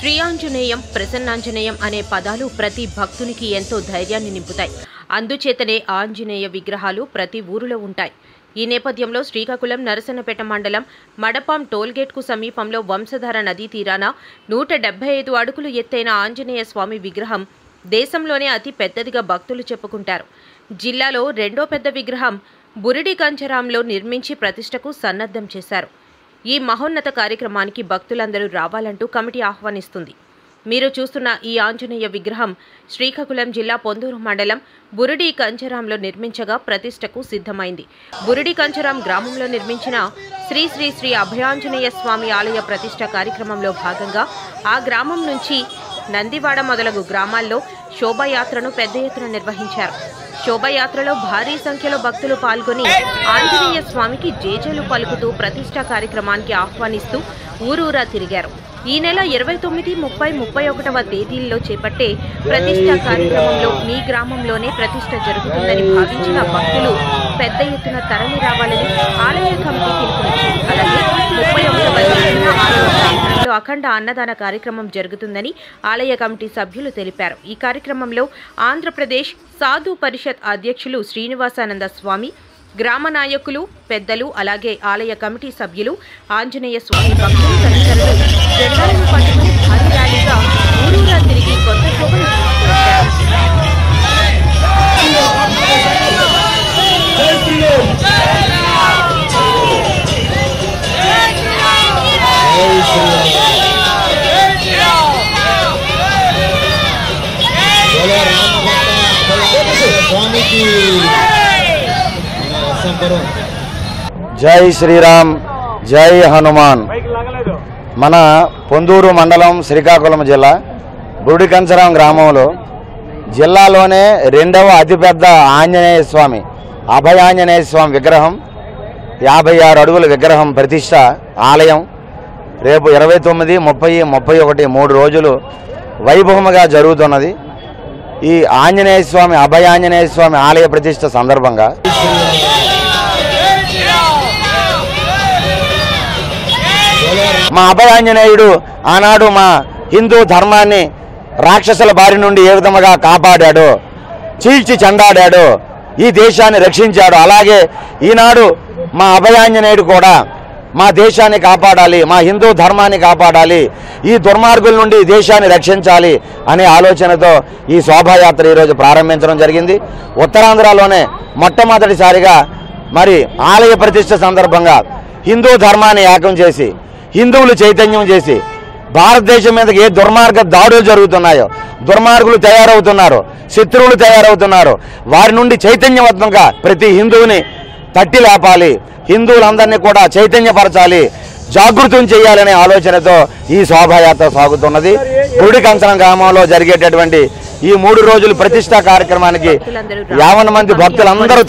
శ్రీ ఆంజనేయం, ప్రసన్నాంజనేయం అనే పదాలు ప్రతి భక్తునికి ఎంతో ధైర్యాన్ని నింపుతాయి. అందుచేతనే ఆంజనేయ విగ్రహాలు ప్రతి ఊరిలో ఉంటాయి. ఈ నేపథ్యంలో శ్రీకాకుళం నరసన్నపేట మండలం మడపాం టోల్గేట్కు సమీపంలో వంశధార నదీ తీరాన 175 అడుగులు ఎత్తైన ఆంజనేయ స్వామి విగ్రహం దేశంలోనే అతి పెద్దదిగా భక్తులు చెప్పుకుంటారు. జిల్లాలో రెండో పెద్ద విగ్రహం బురిడి కంచరాంలో నిర్మించి ప్రతిష్టకు సన్నద్ధం చేశారు. ఈ మహోన్నత కార్యక్రమానికి భక్తులందరూ రావాలంటూ కమిటీ ఆహ్వానిస్తుంది. మీరు చూస్తున్న ఈ ఆంజనేయ విగ్రహం శ్రీకాకుళం జిల్లా పొందూరు మండలం బురిడి కంచరాంలో నిర్మించగా ప్రతిష్టకు సిద్ధమైంది. బురిడి కంచరాం గ్రామంలో నిర్మించిన శ్రీ శ్రీ శ్రీ అభయాంజనేయ స్వామి ఆలయ ప్రతిష్ట కార్యక్రమంలో భాగంగా ఆ గ్రామం నుంచి నందివాడ మొదలగు గ్రామాల్లో శోభాయాత్రను పెద్ద ఎత్తున నిర్వహించారు. శోభాయాత్రలో భారీ సంఖ్యలో భక్తులు పాల్గొని ఆంజనేయ స్వామికి జేజేలు పలుకుతూ ప్రతిష్ఠా కార్యక్రమానికి ఆహ్వానిస్తూ ఊరూరా తిరిగారు. ఈ నెల 29, 30, 31వ తేదీల్లో చేపట్టే ప్రతిష్ఠా కార్యక్రమంలో మీ గ్రామంలోనే ప్రతిష్ఠ జరుగుతుందని భావించిన భక్తులు పెద్ద ఎత్తున తరలి రావాలని ఆలయ కమిటీ పిలుపునిచ్చింది. అలాగే 31వ తేదీన ఆలయ ప్రాంగణంలో అఖండ అన్నదాన కార్యక్రమం జరుగుతుందని ఆలయ కమిటీ సభ్యులు తెలిపారు. ఈ కార్యక్రమంలో ఆంధ్రప్రదేశ్ సాధు పరిషత్ అధ్యక్షులు శ్రీనివాసానంద స్వామి, గ్రామ నాయకులు, పెద్దలు, అలాగే ఆలయ కమిటీ సభ్యులు, ఆంజనేయ స్వామి భక్తులు తదితరులు జెండాలను పట్టుకుని భారీ ర్యాలీగా ఊరూరా తిరిగి కొత్త శోభను జై శ్రీరామ్, జై హనుమాన్. మన పొందూరు మండలం శ్రీకాకుళం జిల్లా బురిడి కంచరాం గ్రామంలో జిల్లాలోనే రెండవ అతిపెద్ద ఆంజనేయ స్వామి అభయాంజనేయ స్వామి విగ్రహం 56 అడుగుల విగ్రహం ప్రతిష్ట ఆలయం రేపు 29, 30, 31 3 రోజులు వైభవముగా జరుగుతున్నది. ఈ ఆంజనేయ స్వామి అభయాంజనేయ స్వామి ఆలయ ప్రతిష్ట సందర్భంగా మా అభయాంజనేయుడు ఆనాడు మా హిందూ ధర్మాన్ని రాక్షసుల బారి నుండి ఏ విధముగా కాపాడాడో, చీల్చి చెండాడాడో, ఈ దేశాన్ని రక్షించాడు. అలాగే ఈనాడు మా అభయాంజనేయుడు కూడా మా దేశాన్ని కాపాడాలి, మా హిందూ ధర్మాన్ని కాపాడాలి, ఈ దుర్మార్గుల నుండి దేశాన్ని రక్షించాలి అనే ఆలోచనతో ఈ శోభాయాత్ర ఈరోజు ప్రారంభించడం జరిగింది. ఉత్తరాంధ్రలోనే మొట్టమొదటిసారిగా మరి ఆలయ ప్రతిష్ట సందర్భంగా హిందూ ధర్మాన్ని ఏకం చేసి, హిందువులు చైతన్యం చేసి, భారతదేశం మీదకి ఏ దుర్మార్గ దాడులు జరుగుతున్నాయో, దుర్మార్గులు తయారవుతున్నారు, శత్రువులు తయారవుతున్నారు, వారి నుండి చైతన్యవంతంగా ప్రతి హిందువుని తట్టి లేపాలి, హిందువులందరినీ కూడా చైతన్యపరచాలి, జాగృతం చేయాలనే ఆలోచనతో ఈ శోభాయాత్ర సాగుతున్నది. బురిడి కంచరం గ్రామంలో జరిగేటటువంటి ఈ 3 రోజుల ప్రతిష్ఠా కార్యక్రమానికి 50 మంది భక్తులందరూ